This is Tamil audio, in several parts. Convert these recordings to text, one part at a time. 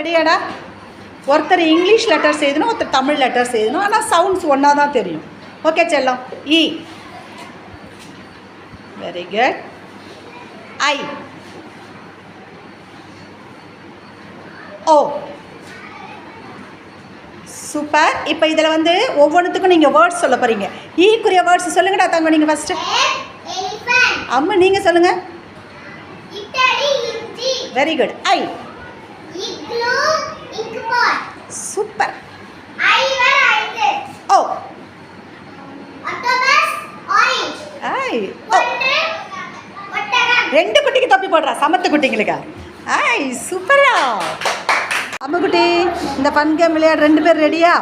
ரெடியாடா? ஒருத்தர் இங்கிலீஷ் லெட்டர்ஸ் எழுதணும், ஒருத்தர் தமிழ் லெட்டர்ஸ் எழுதணும். ஆனால் சவுண்ட்ஸ் ஒன்றா தான் தெரியும். ஓகே செல்லம். இ. Very good. ஐ. ஓ. சூப்பர். இப்போ இதில் வந்து ஒவ்வொன்றுத்துக்கும் நீங்கள் வேர்ட்ஸ் சொல்ல போகிறீங்க. ஈக்குரிய வேர்ட்ஸ் சொல்லுங்கடா தங்க. நீங்கள் ஃபஸ்ட்டு அம்மா நீங்கள் சொல்லுங்கள். Very good. ஐ. சூப்பர். ஓ. ஐ. ஓ. ரெண்டு குட்டிக்கு தொப்பி போடுறா, சமத்து குட்டிங்களுக்கா. ஐ சூப்பரா. அம்முக்குட்டி, இந்த ஃபன் கேம் விளையாட 2 பேர் ரெடியா?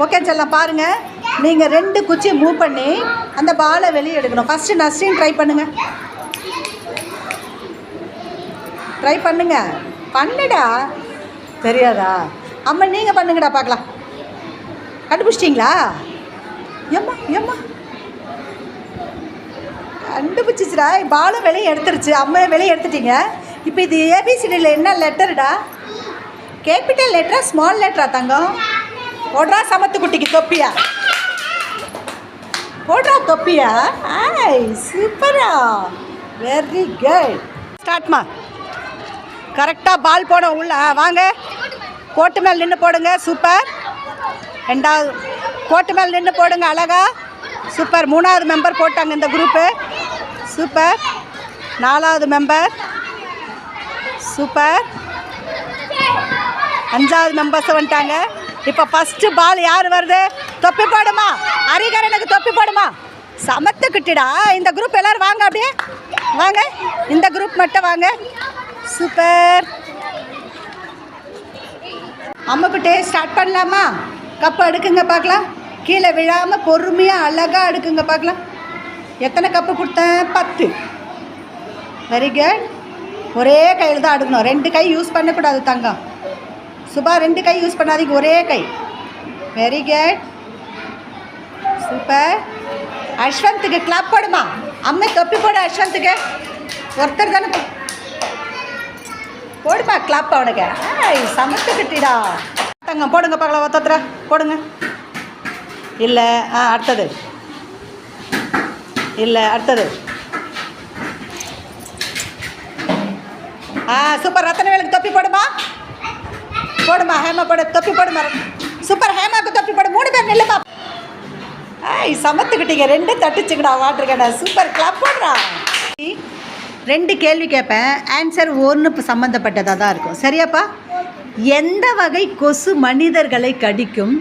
ஓகே செல்லம். பாருங்கள், நீங்கள் 2 குச்சி மூவ் பண்ணி அந்த பாலை வெளியே எடுக்கணும். ஃபஸ்ட்டு நஸ்ரீன் ட்ரை பண்ணுங்கள். ட்ரை பண்ணுங்க. பண்ணுடா. தெரியாதா? அம்மா நீங்கள் பண்ணுங்கடா பார்க்கலாம். கண்டுபிடிச்சிட்டிங்களா? ஏம்மா ஏம்மா கண்டுபிடிச்சிச்சுடா. பாலை வெளியே எடுத்துருச்சு. அம்மா வெளியே எடுத்துட்டீங்க. இப்போ இது ஏபிசிடியில் என்ன லெட்டருடா? கேபிட்டல் லெட்டரா ஸ்மால் லெட்டரா தங்கம்? போடுறா சமத்து குட்டிக்கு தொப்பியா? போடுறா தொப்பியா? ஐ சூப்பரா. Very good. ஸ்டார்ட்மா. கரெக்டாக பால் போட உள்ள வாங்க. கோட்டு மேல் நின்று போடுங்க. சூப்பர். 2வது கோட்டு மேல் நின்று போடுங்க. அழகா. சூப்பர். 3வது மெம்பர் போட்டாங்க இந்த குரூப்பு. சூப்பர். 4வது மெம்பர். சூப்பர். 5வது மெம்பர்ஸ் வந்துட்டாங்க. இப்போ ஃபஸ்ட்டு பால் யார் வருது? தொப்பி போடுமா? ஹரிகரனுக்கு தொப்பி போடுமா? சமத்து கிட்டிடா. இந்த குரூப் எல்லோரும் வாங்க, அப்படியே வாங்க. இந்த குரூப் மட்டும் வாங்க. சூப்பர். அம்முக்கிட்டே ஸ்டார்ட் பண்ணலாமா? கப்பு அடுக்குங்க பார்க்கலாம். கீழே விழாமல் பொறுமையாக அழகாக அடுக்குங்க பார்க்கலாம். எத்தனை கப்பு கொடுத்தேன்? 10. Very good. ஒரே கையில் தான் அடுக்கணும். 2 கை யூஸ் பண்ணக்கூடாது தங்கம். சுபா 2 கை யூஸ் பண்ணாதீங்க, ஒரே கை. Very good. சூப்பர். அஸ்வந்த்துக்கு கிளப் போடுமா? அம்மை தொப்பி போடு அஸ்வந்த்துக்கு. ஒருத்தர் தானே போடுப்பா கிளப் அவனுக்கு. ஐய் சமத்து கட்டிடா தங்க. போடுங்க பார்க்கலாம். ஒருத்தர போடுங்க. இல்லை. அடுத்தது. இல்லை அடுத்தது. சூப்பர். ரத்தனவேலுக்கு தொப்பி போடுமா? போடுமா. ஹேமா போடு. தொப்பி போடுமா. சூப்பர். ஹேமாவுக்கு தொப்பி போடு. 3 பேர் நில்லுமா. ஐய் சமத்துக்கிட்டீங்க. 2 தட்டுச்சுக்கடா வாட்டருக்கடா. சூப்பர். கிளப் போடுறா. 2 கேள்வி கேட்பேன். ஆன்சர் 1 சம்மந்தப்பட்டதாக தான் இருக்கும். சரியாப்பா? எந்த வகை கொசு மனிதர்களை கடிக்கும்?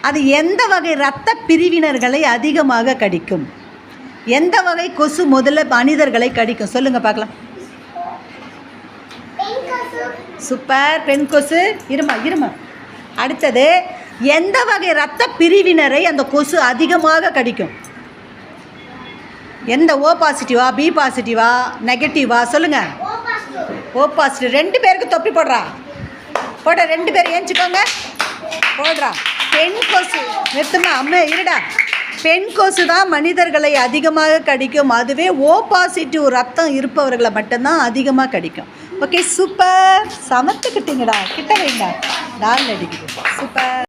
அது எந்த வகை இரத்த பிரிவினர்களை அதிகமாக கடிக்கும்? எந்த வகை கொசு முதல்ல மனிதர்களை கடிக்கும்? சொல்லுங்கள் பார்க்கலாம். சூப்பர். பெண் கொசு. இருமா. அடுத்தது, எந்த வகை இரத்த பிரிவினரை அந்த கொசு அதிகமாக கடிக்கும்? எந்த? ஓ பாசிட்டிவா, பி பாசிட்டிவா, நெகட்டிவா? சொல்லுங்கள். O positive. 2 பேருக்கு தொப்பி போடுறா. போட 2 பேர் ஏஞ்சிக்கோங்க. போடுறா. பெண் கொசு. நிறுத்துமா. அம்மா இருடா. பெண் கொசு தான் மனிதர்களை அதிகமாக கடிக்கும். அதுவே ஓ பாசிட்டிவ் ரத்தம் இருப்பவர்களை மட்டும்தான் அதிகமாக கடிக்கும். Okay super. சமத்துக்கிட்டீங்கடா. கிட்ட வைங்க. 4 அடிக்குது. சூப்பர்.